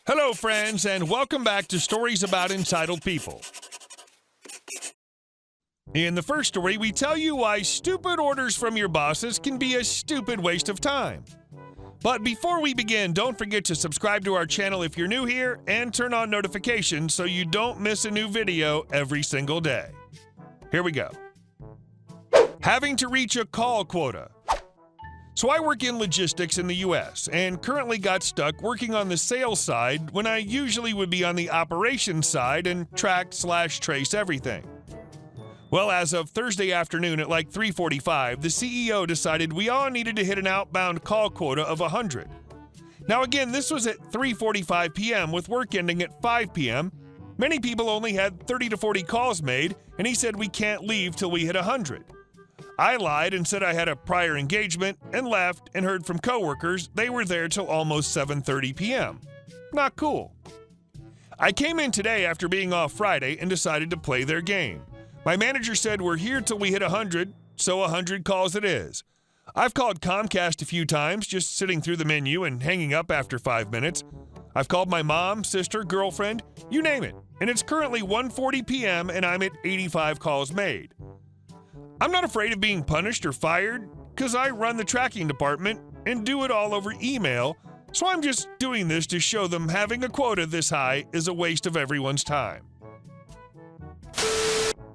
Hello, friends, and welcome back to Stories About Entitled People. In the first story, we tell you why stupid orders from your bosses can be a stupid waste of time. But before we begin, don't forget to subscribe to our channel if you're new here and turn on notifications so you don't miss a new video every single day. Here we go. Having to reach a call quota. So I work in logistics in the US and currently got stuck working on the sales side when I usually would be on the operations side and track/trace everything. Well, as of Thursday afternoon at like 3:45, the CEO decided we all needed to hit an outbound call quota of 100. Now again, this was at 3:45 p.m. with work ending at 5 p.m. Many people only had 30 to 40 calls made, and he said we can't leave till we hit 100. I lied and said I had a prior engagement and left and heard from coworkers they were there till almost 7:30 p.m. Not cool. I came in today after being off Friday and decided to play their game. My manager said we're here till we hit 100, so 100 calls it is. I've called Comcast a few times, just sitting through the menu and hanging up after 5 minutes. I've called my mom, sister, girlfriend, you name it, and it's currently 1:40 p.m. and I'm at 85 calls made. I'm not afraid of being punished or fired because I run the tracking department and do it all over email, so I'm just doing this to show them having a quota this high is a waste of everyone's time.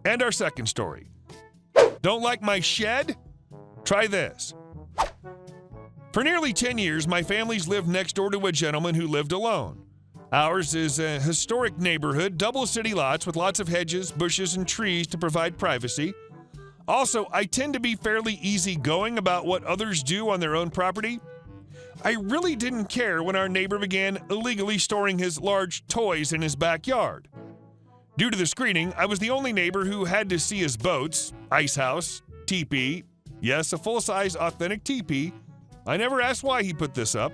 And our second story. Don't like my shed? Try this. For nearly 10 years, my family's lived next door to a gentleman who lived alone. Ours is a historic neighborhood, double city lots with lots of hedges, bushes, and trees to provide privacy. Also, I tend to be fairly easygoing about what others do on their own property. I really didn't care when our neighbor began illegally storing his large toys in his backyard. Due to the screening, I was the only neighbor who had to see his boats, ice house, teepee. Yes, a full-size authentic teepee. I never asked why he put this up.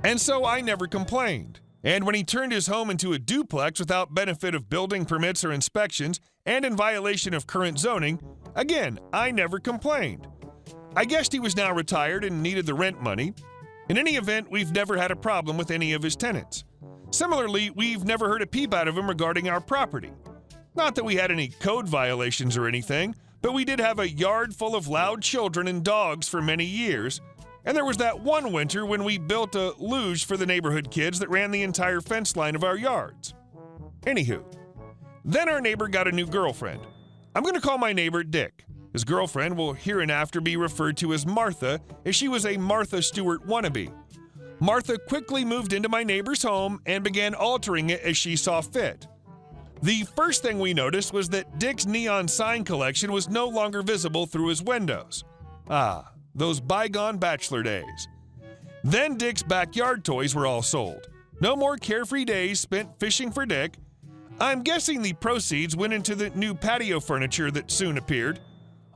And so I never complained. And when he turned his home into a duplex without benefit of building permits or inspections and in violation of current zoning, again, I never complained. I guessed he was now retired and needed the rent money. In any event, we've never had a problem with any of his tenants. Similarly, we've never heard a peep out of him regarding our property. Not that we had any code violations or anything, but we did have a yard full of loud children and dogs for many years. And there was that one winter when we built a luge for the neighborhood kids that ran the entire fence line of our yards. Anywho, then our neighbor got a new girlfriend. I'm going to call my neighbor Dick. His girlfriend will hereinafter be referred to as Martha, as she was a Martha Stewart wannabe. Martha quickly moved into my neighbor's home and began altering it as she saw fit. The first thing we noticed was that Dick's neon sign collection was no longer visible through his windows. Ah, those bygone bachelor days. Then Dick's backyard toys were all sold. No more carefree days spent fishing for Dick. I'm guessing the proceeds went into the new patio furniture that soon appeared.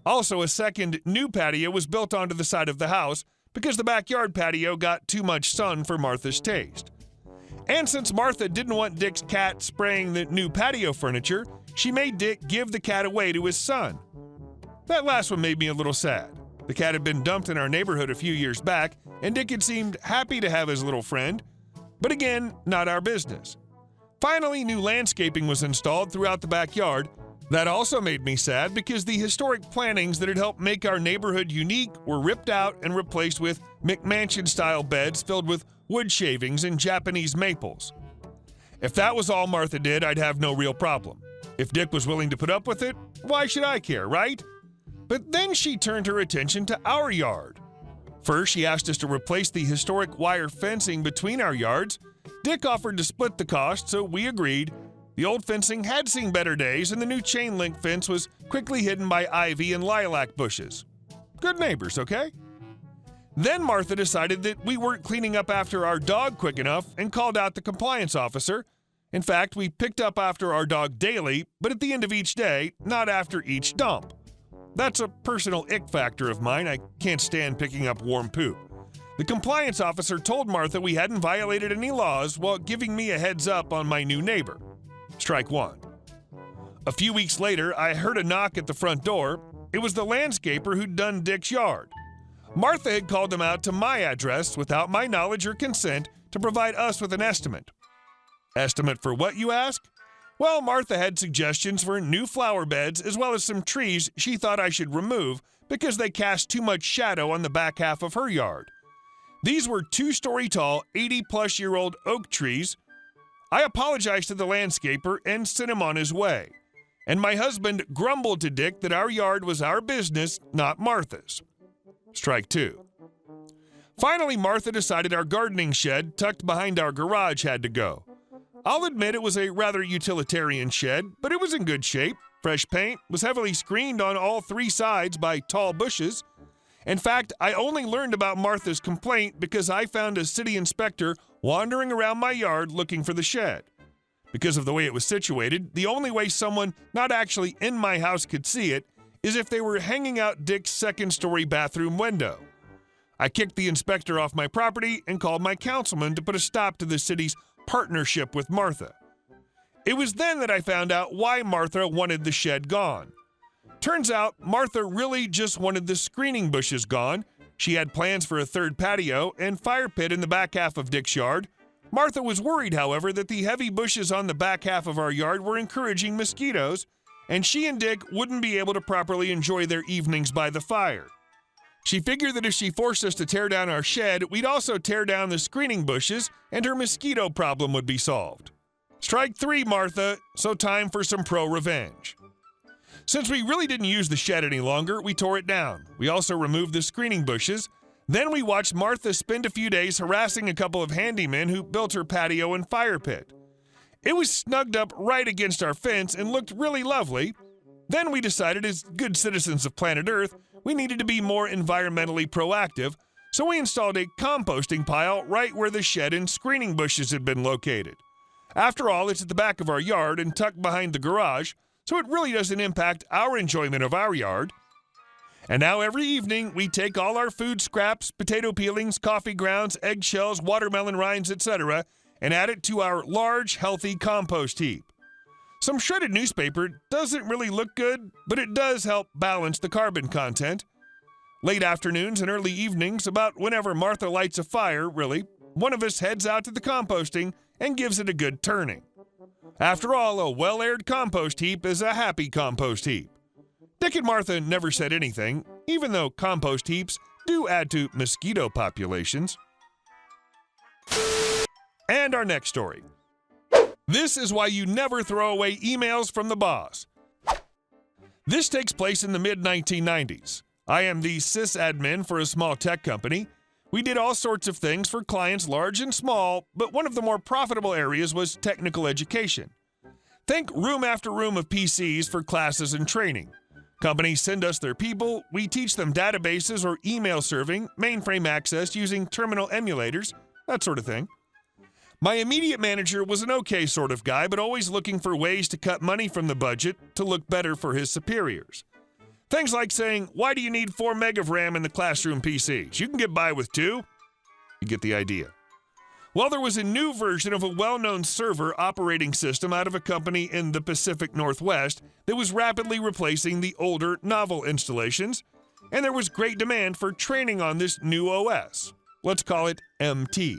Also, a second new patio was built onto the side of the house because the backyard patio got too much sun for Martha's taste. And since Martha didn't want Dick's cat spraying the new patio furniture, she made Dick give the cat away to his son. That last one made me a little sad. The cat had been dumped in our neighborhood a few years back, and Dick had seemed happy to have his little friend. But again, not our business. Finally, new landscaping was installed throughout the backyard. That also made me sad because the historic plantings that had helped make our neighborhood unique were ripped out and replaced with McMansion-style beds filled with wood shavings and Japanese maples. If that was all Martha did, I'd have no real problem. If Dick was willing to put up with it, why should I care, right? But then she turned her attention to our yard. First, she asked us to replace the historic wire fencing between our yards. Dick offered to split the cost, so we agreed. The old fencing had seen better days, and the new chain link fence was quickly hidden by ivy and lilac bushes. Good neighbors, okay? Then Martha decided that we weren't cleaning up after our dog quick enough and called out the compliance officer. In fact, we picked up after our dog daily, but at the end of each day, not after each dump. That's a personal ick factor of mine. I can't stand picking up warm poop. The compliance officer told Martha we hadn't violated any laws while giving me a heads up on my new neighbor. Strike one. A few weeks later, I heard a knock at the front door. It was the landscaper who'd done Dick's yard. Martha had called him out to my address without my knowledge or consent to provide us with an estimate. Estimate for what, you ask? Well, Martha had suggestions for new flower beds as well as some trees she thought I should remove because they cast too much shadow on the back half of her yard. These were 2-story tall, 80-plus-year-old oak trees. I apologized to the landscaper and sent him on his way. And my husband grumbled to Dick that our yard was our business, not Martha's. Strike 2. Finally, Martha decided our gardening shed tucked behind our garage had to go. I'll admit it was a rather utilitarian shed, but it was in good shape. Fresh paint, was heavily screened on all 3 sides by tall bushes. In fact, I only learned about Martha's complaint because I found a city inspector wandering around my yard looking for the shed. Because of the way it was situated, the only way someone not actually in my house could see it is if they were hanging out Dick's second-story bathroom window. I kicked the inspector off my property and called my councilman to put a stop to the city's partnership with Martha. It was then that I found out why Martha wanted the shed gone. Turns out, Martha really just wanted the screening bushes gone. She had plans for a 3rd patio and fire pit in the back half of Dick's yard. Martha was worried, however, that the heavy bushes on the back half of our yard were encouraging mosquitoes, and she and Dick wouldn't be able to properly enjoy their evenings by the fire. She figured that if she forced us to tear down our shed, we'd also tear down the screening bushes, and her mosquito problem would be solved. Strike 3, Martha, so time for some pro-revenge. Since we really didn't use the shed any longer, we tore it down. We also removed the screening bushes. Then we watched Martha spend a few days harassing a couple of handymen who built her patio and fire pit. It was snugged up right against our fence and looked really lovely. Then we decided, as good citizens of planet Earth, we needed to be more environmentally proactive, so we installed a composting pile right where the shed and screening bushes had been located. After all, it's at the back of our yard and tucked behind the garage, so it really doesn't impact our enjoyment of our yard. And now every evening, we take all our food scraps, potato peelings, coffee grounds, eggshells, watermelon rinds, etc., and add it to our large, healthy compost heap. Some shredded newspaper doesn't really look good, but it does help balance the carbon content. Late afternoons and early evenings, about whenever Martha lights a fire, really, one of us heads out to the composting and gives it a good turning. After all, a well-aired compost heap is a happy compost heap. Dick and Martha never said anything, even though compost heaps do add to mosquito populations. And our next story. This is why you never throw away emails from the boss. This takes place in the mid-1990s. I am the sysadmin for a small tech company. We did all sorts of things for clients large and small, but one of the more profitable areas was technical education. Think room after room of PCs for classes and training. Companies send us their people, we teach them databases or email serving, mainframe access using terminal emulators, that sort of thing. My immediate manager was an okay sort of guy, but always looking for ways to cut money from the budget to look better for his superiors. Things like saying, why do you need 4 meg of RAM in the classroom PCs? You can get by with 2. You get the idea. Well, there was a new version of a well-known server operating system out of a company in the Pacific Northwest that was rapidly replacing the older novel installations, and there was great demand for training on this new OS. Let's call it MT.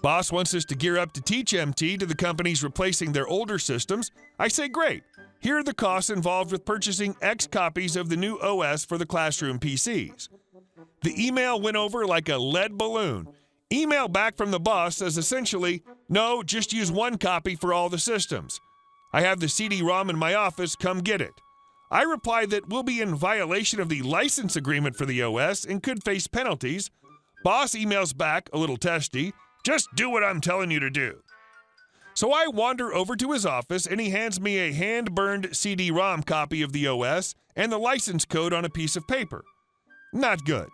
Boss wants us to gear up to teach MT to the companies replacing their older systems. I say great. Here are the costs involved with purchasing X copies of the new OS for the classroom PCs. The email went over like a lead balloon. Email back from the boss says essentially, no, just use 1 copy for all the systems. I have the CD-ROM in my office, come get it. I reply that we'll be in violation of the license agreement for the OS and could face penalties. Boss emails back, a little testy, just do what I'm telling you to do. So I wander over to his office and he hands me a hand-burned CD-ROM copy of the OS and the license code on a piece of paper. Not good.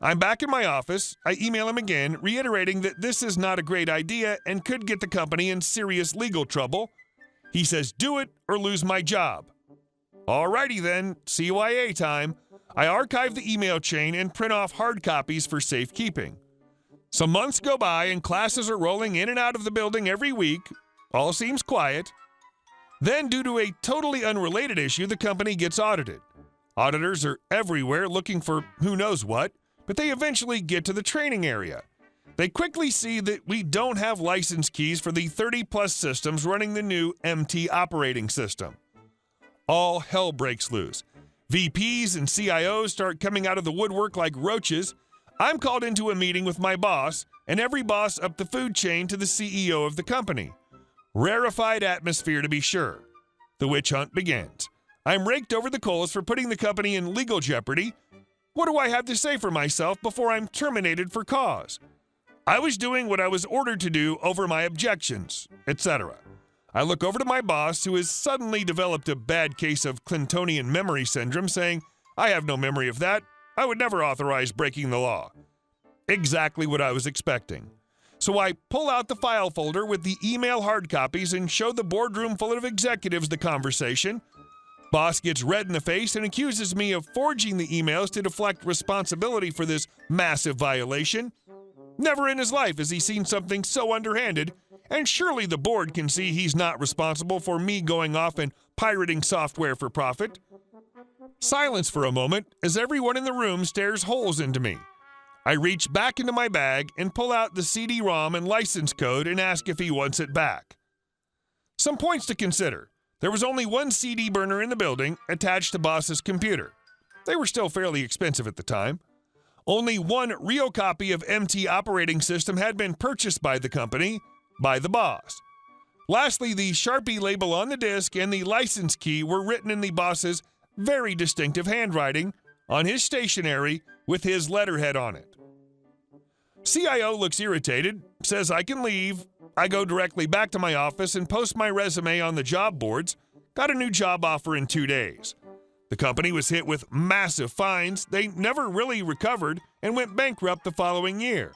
I'm back in my office. I email him again, reiterating that this is not a great idea and could get the company in serious legal trouble. He says, do it or lose my job. Alrighty then, CYA time. I archive the email chain and print off hard copies for safekeeping. Some months go by and classes are rolling in and out of the building every week. All seems quiet. Then, due to a totally unrelated issue, the company gets audited. Auditors are everywhere looking for who knows what, but they eventually get to the training area. They quickly see that we don't have license keys for the 30-plus systems running the new MT operating system. All hell breaks loose. VPs and CIOs start coming out of the woodwork like roaches. I'm called into a meeting with my boss, and every boss up the food chain to the CEO of the company. Rarefied atmosphere, to be sure. The witch hunt begins. I'm raked over the coals for putting the company in legal jeopardy. What do I have to say for myself before I'm terminated for cause? I was doing what I was ordered to do over my objections, etc. I look over to my boss, who has suddenly developed a bad case of Clintonian memory syndrome, saying, I have no memory of that. I would never authorize breaking the law. Exactly what I was expecting. So I pull out the file folder with the email hard copies and show the boardroom full of executives the conversation. Boss gets red in the face and accuses me of forging the emails to deflect responsibility for this massive violation. Never in his life has he seen something so underhanded, and surely the board can see he's not responsible for me going off and pirating software for profit. Silence for a moment as everyone in the room stares holes into me. I reach back into my bag and pull out the CD-ROM and license code and ask if he wants it back. Some points to consider. There was only one CD burner in the building attached to boss's computer. They were still fairly expensive at the time. Only one real copy of MT operating system had been purchased by the company, by the boss. Lastly, the Sharpie label on the disc and the license key were written in the boss's very distinctive handwriting on his stationery with his letterhead on it. CIO looks irritated, says I can leave. I go directly back to my office and post my resume on the job boards. Got a new job offer in 2 days. The company was hit with massive fines. They never really recovered and went bankrupt the following year.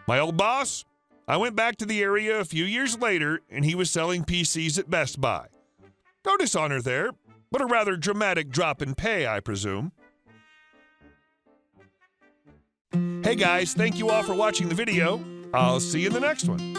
My old boss? I went back to the area a few years later, and he was selling PCs at Best Buy. No dishonor there, but a rather dramatic drop in pay, I presume. Hey guys, thank you all for watching the video. I'll see you in the next one.